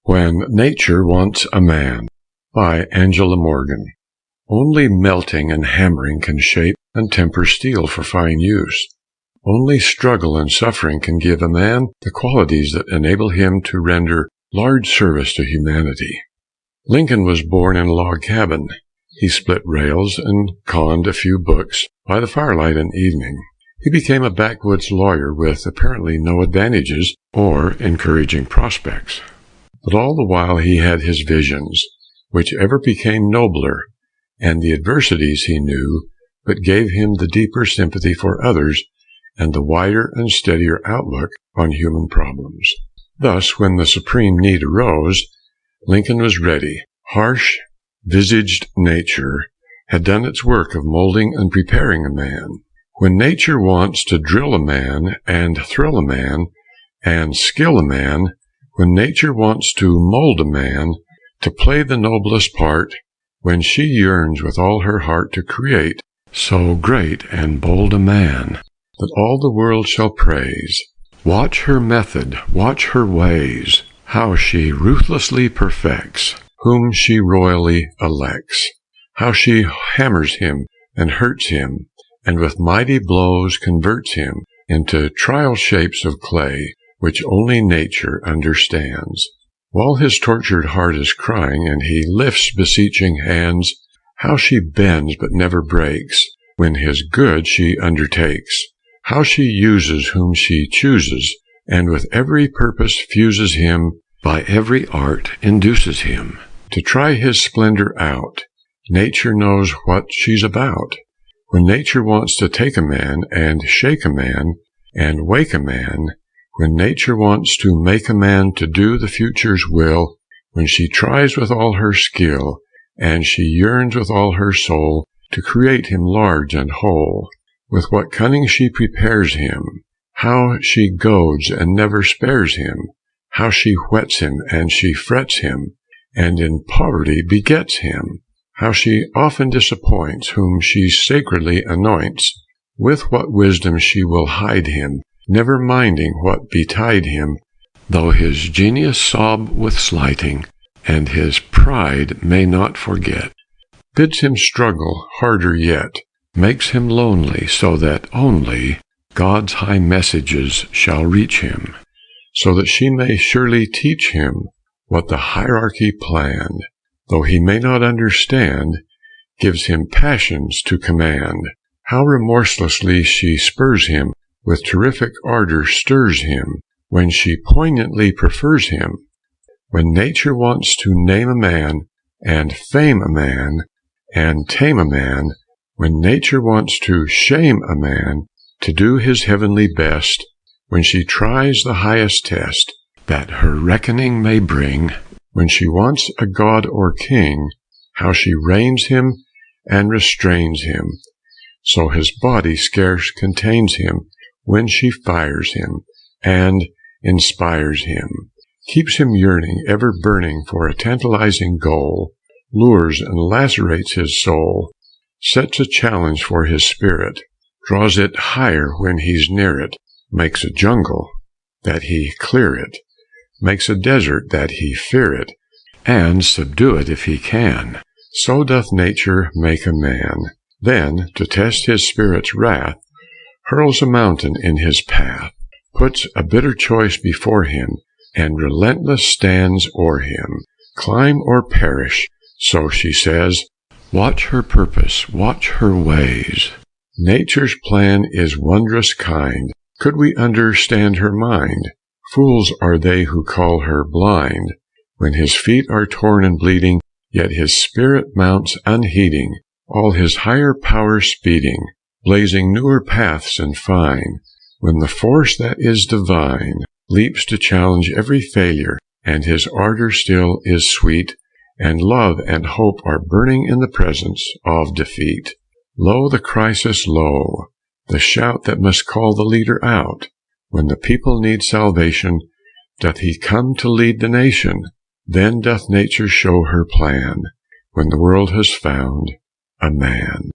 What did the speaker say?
When Nature Wants a Man, by Angela Morgan. Only melting and hammering can shape and temper steel for fine use. Only struggle and suffering can give a man the qualities that enable him to render large service to humanity. Lincoln was born in a log cabin. He split rails and conned a few books by the firelight in evening. He became a backwoods lawyer with apparently no advantages or encouraging prospects. But all the while he had his visions, which ever became nobler, and the adversities he knew, but gave him the deeper sympathy for others and the wider and steadier outlook on human problems. Thus, when the supreme need arose, Lincoln was ready. Harsh-visaged nature had done its work of molding and preparing a man. When nature wants to drill a man and thrill a man and skill a man, when nature wants to mold a man to play the noblest part, when she yearns with all her heart to create so great and bold a man that all the world shall praise, watch her method, watch her ways, how she ruthlessly perfects whom she royally elects, how she hammers him and hurts him, and with mighty blows converts him into trial shapes of clay, which only nature understands. While his tortured heart is crying, and he lifts beseeching hands, how she bends but never breaks, when his good she undertakes, how she uses whom she chooses, and with every purpose fuses him, by every art induces him to try his splendor out. Nature knows what she's about. When nature wants to take a man, and shake a man, and wake a man, when nature wants to make a man to do the future's will, when she tries with all her skill, and she yearns with all her soul to create him large and whole, with what cunning she prepares him, how she goads and never spares him, how she whets him and she frets him, and in poverty begets him, how she often disappoints whom she sacredly anoints, with what wisdom she will hide him, never minding what betide him, though his genius sob with slighting, and his pride may not forget, bids him struggle harder yet, makes him lonely, so that only God's high messages shall reach him, so that she may surely teach him what the hierarchy planned, though he may not understand, gives him passions to command, how remorselessly she spurs him, with terrific ardor stirs him, when she poignantly prefers him. When nature wants to name a man, and fame a man, and tame a man, when nature wants to shame a man, to do his heavenly best, when she tries the highest test that her reckoning may bring, when she wants a god or king, how she reins him and restrains him, so his body scarce contains him, when she fires him and inspires him, keeps him yearning, ever burning for a tantalizing goal, lures and lacerates his soul, sets a challenge for his spirit, draws it higher when he's near it, makes a jungle that he clear it, makes a desert that he fear it, and subdue it if he can. So doth nature make a man. Then, to test his spirit's wrath, hurls a mountain in his path, puts a bitter choice before him, and relentless stands o'er him. Climb or perish, so she says, watch her purpose, watch her ways. Nature's plan is wondrous kind. Could we understand her mind? Fools are they who call her blind. When his feet are torn and bleeding, yet his spirit mounts unheeding, all his higher power speeding, blazing newer paths and fine. When the force that is divine leaps to challenge every failure, and his ardor still is sweet, and love and hope are burning in the presence of defeat. Lo, the crisis, lo, the shout that must call the leader out. When the people need salvation, doth he come to lead the nation. Then doth nature show her plan, when the world has found a man.